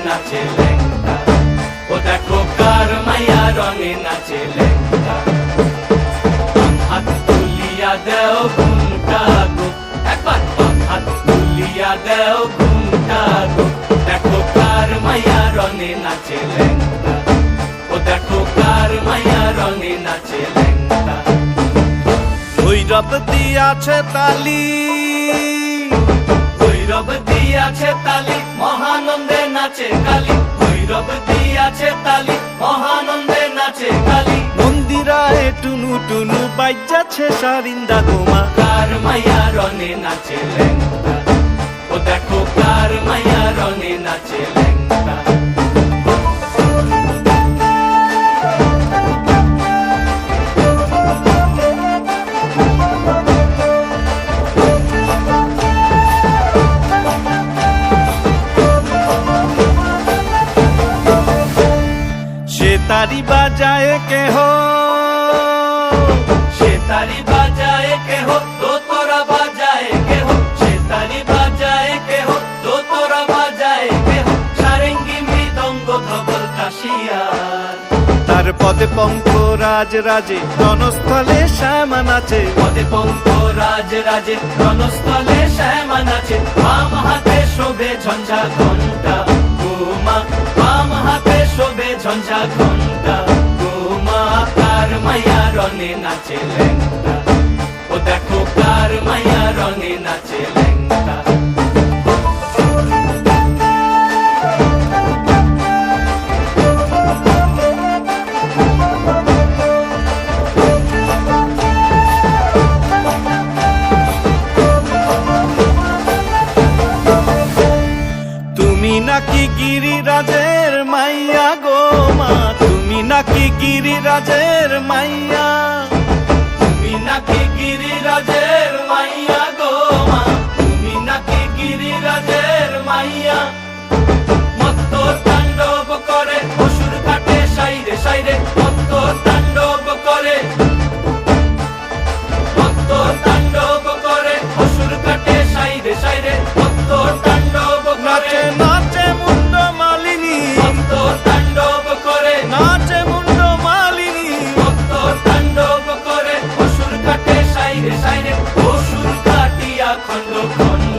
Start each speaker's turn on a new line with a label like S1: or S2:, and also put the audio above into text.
S1: নাচে ল্যাংটা, ও দেখো কার মাইয়া রঙে নাচে ল্যাংটা। হাত তুলিয়া দেও ঘুমটা গো, একবার হাত তুলিয়া দেও ঘুমটা গো, দেখো কার মাইয়া রঙে নাচে ল্যাংটা, ও দেখো কার মাইয়া রঙে নাচে ল্যাংটা।
S2: ভৈরব দিয়াছে তালি,
S1: ভৈরব দিয়াছে তালি, মহানন্দে নাচে কালী, ভৈরব দিয়াছে তালি, মহানন্দে নাচে কালী।
S2: মন্দিরায় টুনু টুনু বাজ্যাছে সারিন্দা গোমা,
S1: কার মাইয়া রঙে নাচে ল্যাংটা, ও দেখো কার মাইয়া রঙে নাচে ল্যাংটা।
S2: সে তারি বাজায় কেহ,
S1: সে তারি বাজায় কেহ, দোতরা বাজায় কেহ, সে তারি বাজায় কেহ, দোতরা বাজায় কেহ, সারেঙ্গি মৃদঙ্গ ধবল কাশিয়ার।
S2: তার পদে পঙ্ক রাজ রাজে রণস্থলে শ্যামা নাচে,
S1: পদে পঙ্ক রাজ রাজে রণস্থলে শ্যামা নাচে। বাম হাতে শোভে ঝঞ্ঝা ঘণ্টা গোমা, বাম হাতে শোভে ঝঞ্ঝা ঘণ্টা গোমা। কার মাইয়া রঙে নাচে ল্যাংটা, ও দেখো কার মাইয়া রঙে নাচে ল্যাংটা।
S2: তুমি নাকি গিরিরাজের মাইয়া গো মা, তুমি নাকি গিরিরাজের মাইয়া,
S1: তুমি নাকি গিরিরাজের মাইয়া গো মা, তুমি নাকি গিরিরাজের মাইয়া। মত্ত তাণ্ডব করে অসুর কাটে সাইরে সাইরে, মত্ত তাণ্ডব করে, মত্ত তাণ্ডব করে অসুর কাটে সাইরে সাইরে, মত্ত তাণ্ডব করে।
S2: নাচে নাচে মুন্ড মালিনী,
S1: মত্ত তাণ্ডব করে,
S2: নাচে মুন্ড মালিনী,
S1: মত্ত তাণ্ডব করে অসুর কাটে সাইরে সাইরে, অসুর কাটিয়া খণ্ড খণ্ড